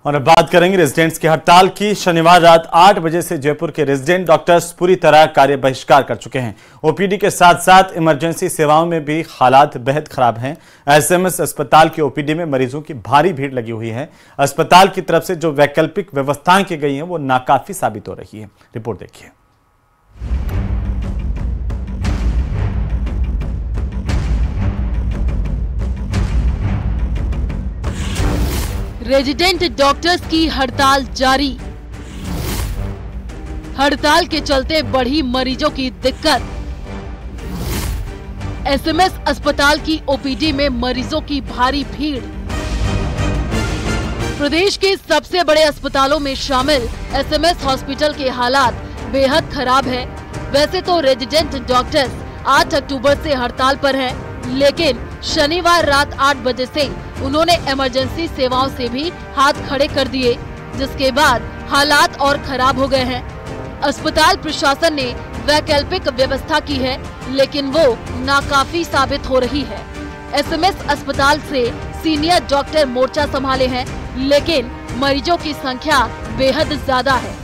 और अब बात करेंगे रेजिडेंट्स की हड़ताल की। शनिवार रात 8 बजे से जयपुर के रेजिडेंट डॉक्टर्स पूरी तरह कार्य बहिष्कार कर चुके हैं। ओपीडी के साथ साथ इमरजेंसी सेवाओं में भी हालात बेहद खराब हैं। एसएमएस अस्पताल की ओपीडी में मरीजों की भारी भीड़ लगी हुई है। अस्पताल की तरफ से जो वैकल्पिक व्यवस्थाएं की गई हैं वो नाकाफी साबित हो रही है। रिपोर्ट देखिए। रेजिडेंट डॉक्टर्स की हड़ताल जारी। हड़ताल के चलते बढ़ी मरीजों की दिक्कत। एसएमएस अस्पताल की ओपीडी में मरीजों की भारी भीड़। प्रदेश के सबसे बड़े अस्पतालों में शामिल एसएमएस हॉस्पिटल के हालात बेहद खराब है। वैसे तो रेजिडेंट डॉक्टर्स 8 अक्टूबर से हड़ताल पर हैं, लेकिन शनिवार रात 8 बजे से उन्होंने इमरजेंसी सेवाओं से भी हाथ खड़े कर दिए, जिसके बाद हालात और खराब हो गए हैं। अस्पताल प्रशासन ने वैकल्पिक व्यवस्था की है, लेकिन वो नाकाफी साबित हो रही है। एसएमएस अस्पताल से सीनियर डॉक्टर मोर्चा संभाले हैं, लेकिन मरीजों की संख्या बेहद ज्यादा है।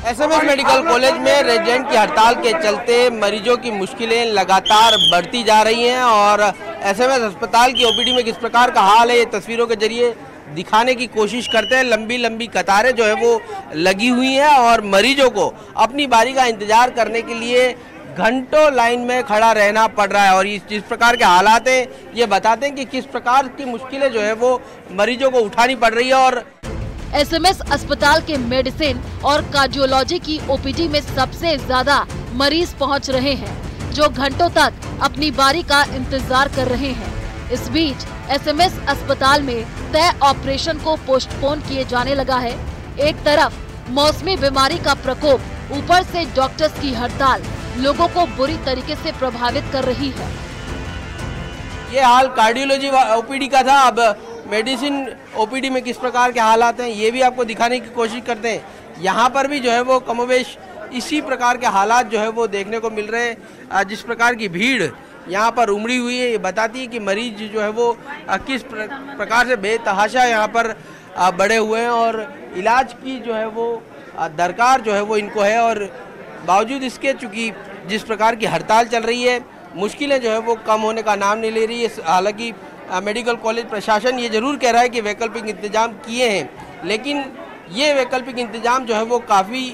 एसएमएस मेडिकल कॉलेज में रेजिडेंट की हड़ताल के चलते मरीजों की मुश्किलें लगातार बढ़ती जा रही हैं और एसएमएस अस्पताल की ओपीडी में किस प्रकार का हाल है ये तस्वीरों के जरिए दिखाने की कोशिश करते हैं। लंबी लंबी कतारें जो है वो लगी हुई हैं और मरीजों को अपनी बारी का इंतजार करने के लिए घंटों लाइन में खड़ा रहना पड़ रहा है। और जिस प्रकार के हालात हैं ये बताते हैं कि किस प्रकार की मुश्किलें जो है वो मरीजों को उठानी पड़ रही है। और एसएमएस अस्पताल के मेडिसिन और कार्डियोलॉजी की ओपीडी में सबसे ज्यादा मरीज पहुंच रहे हैं, जो घंटों तक अपनी बारी का इंतजार कर रहे हैं। इस बीच एसएमएस अस्पताल में तय ऑपरेशन को पोस्टपोन किए जाने लगा है। एक तरफ मौसमी बीमारी का प्रकोप, ऊपर से डॉक्टर्स की हड़ताल लोगों को बुरी तरीके से प्रभावित कर रही है। ये हाल कार्डियोलॉजी ओपीडी का था। अब मेडिसिन ओपीडी में किस प्रकार के हालात हैं ये भी आपको दिखाने की कोशिश करते हैं। यहाँ पर भी जो है वो कमोबेश इसी प्रकार के हालात जो है वो देखने को मिल रहे हैं। जिस प्रकार की भीड़ यहाँ पर उमड़ी हुई है ये बताती है कि मरीज जो है वो किस प्रकार से बेतहाशा यहाँ पर बढ़े हुए हैं और इलाज की जो है वो दरकार जो है वो इनको है। और बावजूद इसके चूँकि जिस प्रकार की हड़ताल चल रही है मुश्किलें जो है वो कम होने का नाम नहीं ले रही है। हालांकि मेडिकल कॉलेज प्रशासन ये जरूर कह रहा है कि वैकल्पिक इंतजाम किए हैं, लेकिन ये वैकल्पिक इंतजाम जो है वो काफ़ी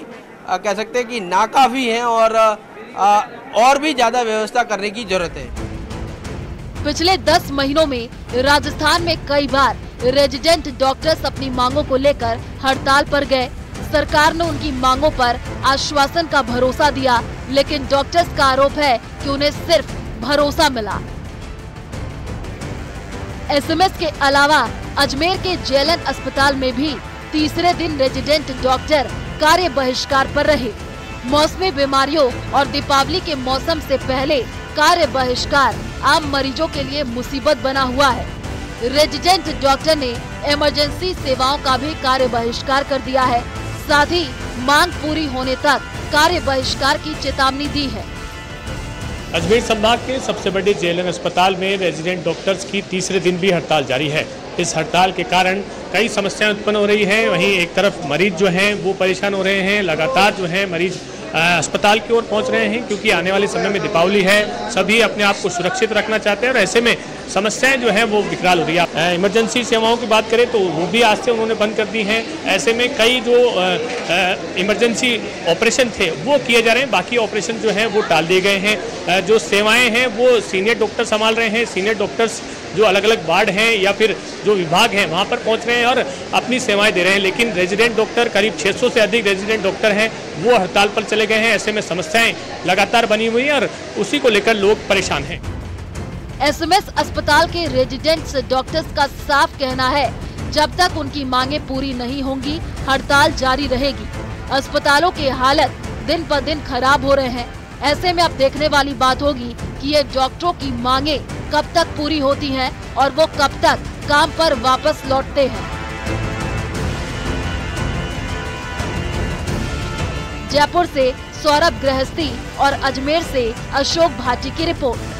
कह सकते हैं कि नाकाफ़ी हैं और भी ज़्यादा व्यवस्था करने की जरूरत है। पिछले 10 महीनों में राजस्थान में कई बार रेजिडेंट डॉक्टर्स अपनी मांगों को लेकर हड़ताल पर गए। सरकार ने उनकी मांगों पर आश्वासन का भरोसा दिया, लेकिन डॉक्टर्स का आरोप है कि उन्हें सिर्फ भरोसा मिला। एसएमएस के अलावा अजमेर के जेएलएन अस्पताल में भी तीसरे दिन रेजिडेंट डॉक्टर कार्य बहिष्कार पर रहे। मौसमी बीमारियों और दीपावली के मौसम से पहले कार्य बहिष्कार आम मरीजों के लिए मुसीबत बना हुआ है। रेजिडेंट डॉक्टर ने इमरजेंसी सेवाओं का भी कार्य बहिष्कार कर दिया है। साथ ही मांग पूरी होने तक कार्य बहिष्कार की चेतावनी दी है। अजमेर संभाग के सबसे बड़े जेएलएन अस्पताल में रेजिडेंट डॉक्टर्स की तीसरे दिन भी हड़ताल जारी है। इस हड़ताल के कारण कई समस्याएं उत्पन्न हो रही हैं। वहीं एक तरफ मरीज जो हैं वो परेशान हो रहे हैं। लगातार जो है मरीज अस्पताल की ओर पहुंच रहे हैं, क्योंकि आने वाले समय में दीपावली है, सभी अपने आप को सुरक्षित रखना चाहते हैं और ऐसे में समस्याएं जो हैं वो विकराल हो रही है। इमरजेंसी सेवाओं की बात करें तो वो भी आज से उन्होंने बंद कर दी हैं। ऐसे में कई जो इमरजेंसी ऑपरेशन थे वो किए जा रहे हैं, बाकी ऑपरेशन जो हैं वो टाल दिए गए हैं। जो सेवाएं हैं वो सीनियर डॉक्टर संभाल रहे हैं। सीनियर डॉक्टर्स जो अलग अलग वार्ड हैं या फिर जो विभाग हैं वहाँ पर पहुँच रहे हैं और अपनी सेवाएं दे रहे हैं, लेकिन रेजिडेंट डॉक्टर करीब 600 से अधिक रेजिडेंट डॉक्टर हैं वो हड़ताल पर चले गए हैं। ऐसे में समस्याएं लगातार बनी हुई हैं और उसी को लेकर लोग परेशान हैं। एसएमएस अस्पताल के रेजिडेंट्स डॉक्टर्स का साफ कहना है, जब तक उनकी मांगे पूरी नहीं होंगी हड़ताल जारी रहेगी। अस्पतालों की हालत दिन पर दिन खराब हो रहे हैं। ऐसे में अब देखने वाली बात होगी कि ये डॉक्टरों की मांगे कब तक पूरी होती हैं और वो कब तक काम पर वापस लौटते हैं। जयपुर से सौरभ गृहस्थी और अजमेर से अशोक भाटी की रिपोर्ट।